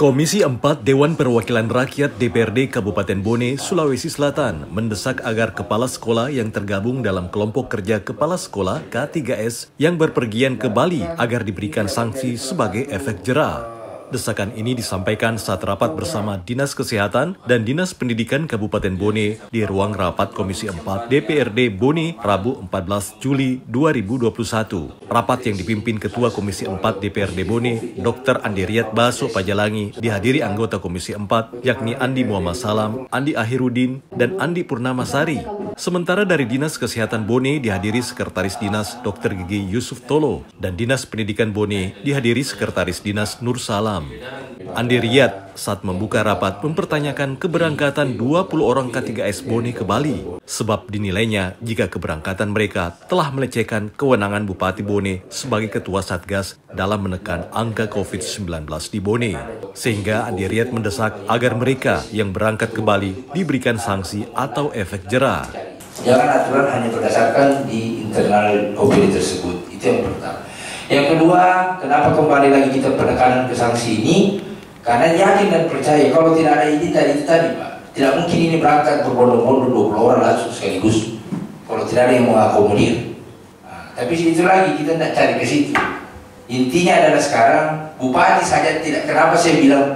Komisi 4 Dewan Perwakilan Rakyat DPRD Kabupaten Bone, Sulawesi Selatan mendesak agar kepala sekolah yang tergabung dalam kelompok kerja kepala sekolah K3S yang berpergian ke Bali agar diberikan sanksi sebagai efek jera. Desakan ini disampaikan saat rapat bersama Dinas Kesehatan dan Dinas Pendidikan Kabupaten Bone di ruang rapat Komisi 4 DPRD Bone Rabu 14 Juli 2021. Rapat yang dipimpin Ketua Komisi 4 DPRD Bone, Dr. Andi Riyad Baso Pajalangi, dihadiri anggota Komisi 4 yakni Andi Muhammad Salam, Andi Ahirudin, dan Andi Purnamasari. Sementara dari Dinas Kesehatan Bone dihadiri Sekretaris Dinas Dr. Gigi Yusuf Tolo dan Dinas Pendidikan Bone dihadiri Sekretaris Dinas Nur Salam. Andi Riyad saat membuka rapat mempertanyakan keberangkatan 20 orang K3S Bone ke Bali sebab dinilainya jika keberangkatan mereka telah melecehkan kewenangan Bupati Bone sebagai Ketua Satgas dalam menekan angka COVID-19 di Bone. Sehingga Andi Riyad mendesak agar mereka yang berangkat ke Bali diberikan sanksi atau efek jera. Jangan aturan hanya berdasarkan di internal OPD tersebut, itu yang pertama. Yang kedua, kenapa kembali lagi kita penekanan ke sanksi ini? Karena yakin dan percaya kalau tidak ada izin tadi Pak, tidak mungkin ini berangkat berbondong-bondong 20 orang langsung sekaligus. Kalau tidak ada yang mengakomodir. Tapi itu lagi kita tidak cari ke situ. Intinya adalah sekarang Bupati saja tidak. Kenapa saya bilang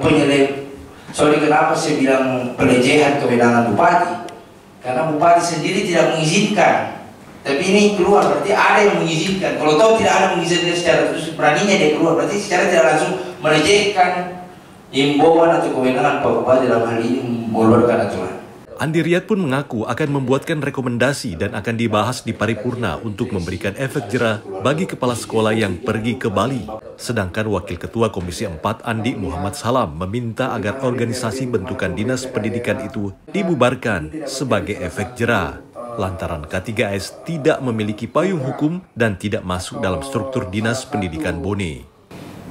kenapa saya bilang pelecehan kewenangan Bupati? Karena Bupati sendiri tidak mengizinkan. Tapi ini keluar berarti ada yang mengizinkan. Kalau tahu tidak ada mengizinkan secara terus beraninya dia keluar, berarti secara tidak langsung melecehkan himbauan atau kewenangan Pak Bupati dalam hal ini mengeluarkan aturan. Andi Riyad pun mengaku akan membuatkan rekomendasi dan akan dibahas di paripurna untuk memberikan efek jera bagi kepala sekolah yang pergi ke Bali. Sedangkan Wakil Ketua Komisi 4 Andi Muhammad Salam meminta agar organisasi bentukan Dinas Pendidikan itu dibubarkan sebagai efek jera. Lantaran K3S tidak memiliki payung hukum dan tidak masuk dalam struktur Dinas Pendidikan Bone.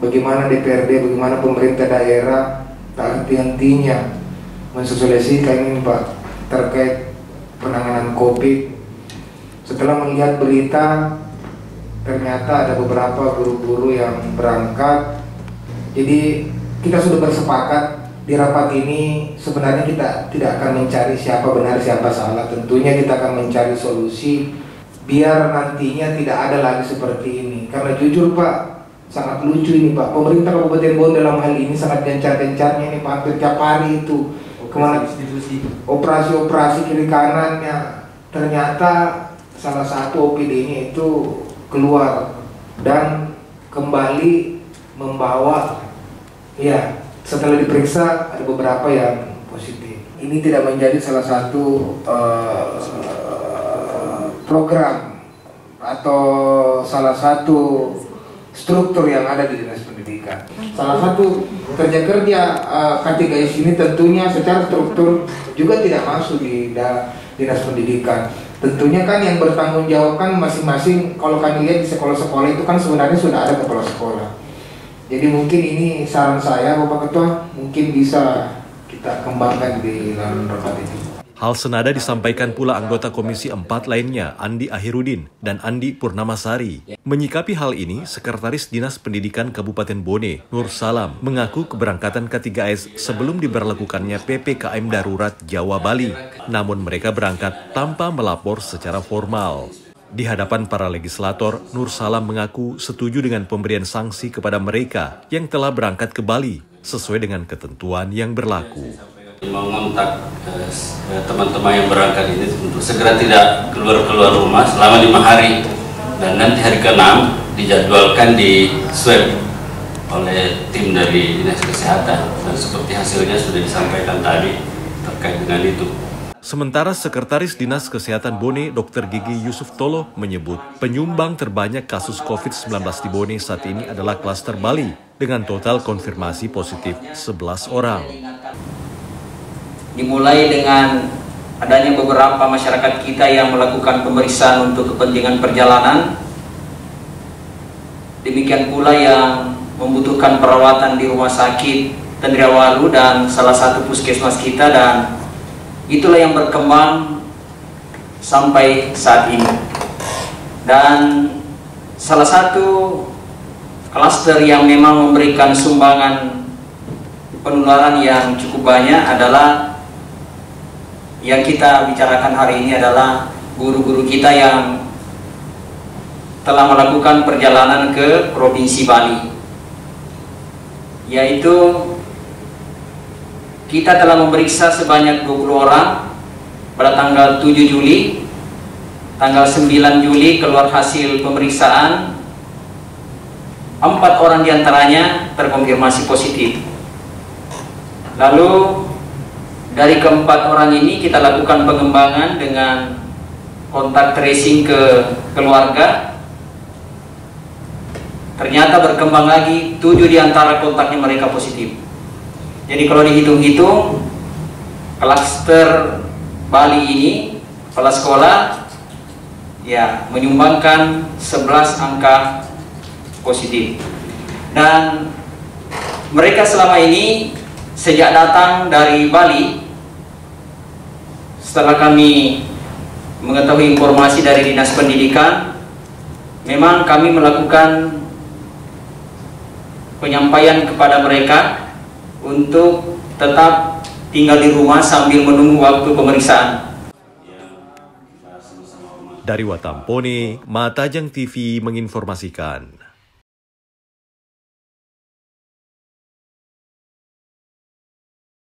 Bagaimana DPRD, bagaimana pemerintah daerah tak henti-hentinya mensosialisasikan ini Pak terkait penanganan COVID. Setelah melihat berita, ternyata ada beberapa guru-guru yang berangkat. Jadi kita sudah bersepakat di rapat ini sebenarnya kita tidak akan mencari siapa benar siapa salah. Tentunya kita akan mencari solusi biar nantinya tidak ada lagi seperti ini. Karena jujur Pak, sangat lucu ini Pak. Pemerintah Kabupaten Bone dalam hal ini sangat gencar-gencarnya ini Pak. Hampir tiap hari itu kemana operasi-operasi kiri kanannya. Ternyata salah satu OPD-nya itu keluar dan kembali membawa setelah diperiksa ada beberapa yang positif. Ini tidak menjadi salah satu program atau salah satu struktur yang ada di Dinas Pendidikan. Salah satu kerja-kerja K3S ini tentunya secara struktur juga tidak masuk di Dinas Pendidikan. Tentunya kan yang bertanggung jawab kan masing-masing. Kalau kami lihat di sekolah-sekolah itu kan sebenarnya sudah ada kepala sekolah. Jadi mungkin ini saran saya Bapak Ketua, mungkin bisa kita kembangkan di dalam rapat ini. Hal senada disampaikan pula anggota Komisi 4 lainnya, Andi Ahirudin dan Andi Purnamasari. Menyikapi hal ini, Sekretaris Dinas Pendidikan Kabupaten Bone, Nur Salam, mengaku keberangkatan K3S sebelum diberlakukannya PPKM Darurat Jawa Bali. Namun mereka berangkat tanpa melapor secara formal. Di hadapan para legislator, Nur Salam mengaku setuju dengan pemberian sanksi kepada mereka yang telah berangkat ke Bali sesuai dengan ketentuan yang berlaku. Mengontak teman-teman yang berangkat ini untuk segera tidak keluar rumah selama 5 hari dan nanti hari ke-6 dijadwalkan di swab oleh tim dari Dinas Kesehatan dan seperti hasilnya sudah disampaikan tadi terkait dengan itu. Sementara Sekretaris Dinas Kesehatan Bone, Dr. Gigi Yusuf Tolo, menyebut penyumbang terbanyak kasus COVID-19 di Bone saat ini adalah klaster Bali dengan total konfirmasi positif 11 orang. Dimulai dengan adanya beberapa masyarakat kita yang melakukan pemeriksaan untuk kepentingan perjalanan. Demikian pula yang membutuhkan perawatan di rumah sakit Tendriawalu dan salah satu puskesmas kita, dan itulah yang berkembang sampai saat ini. Dan salah satu klaster yang memang memberikan sumbangan penularan yang cukup banyak adalah yang kita bicarakan hari ini adalah guru-guru kita yang telah melakukan perjalanan ke Provinsi Bali, yaitu kita telah memeriksa sebanyak 20 orang pada tanggal 7 Juli, tanggal 9 Juli keluar hasil pemeriksaan, 4 orang diantaranya terkonfirmasi positif. Lalu dari keempat orang ini kita lakukan pengembangan dengan kontak tracing ke keluarga. Ternyata berkembang lagi 7 diantara kontaknya mereka positif. Jadi kalau dihitung-hitung, klaster Bali ini, kepala sekolah, ya menyumbangkan 11 angka positif. Dan mereka selama ini sejak datang dari Bali, setelah kami mengetahui informasi dari Dinas Pendidikan, memang kami melakukan penyampaian kepada mereka untuk tetap tinggal di rumah sambil menunggu waktu pemeriksaan. Dari Watampone, Matajang TV menginformasikan.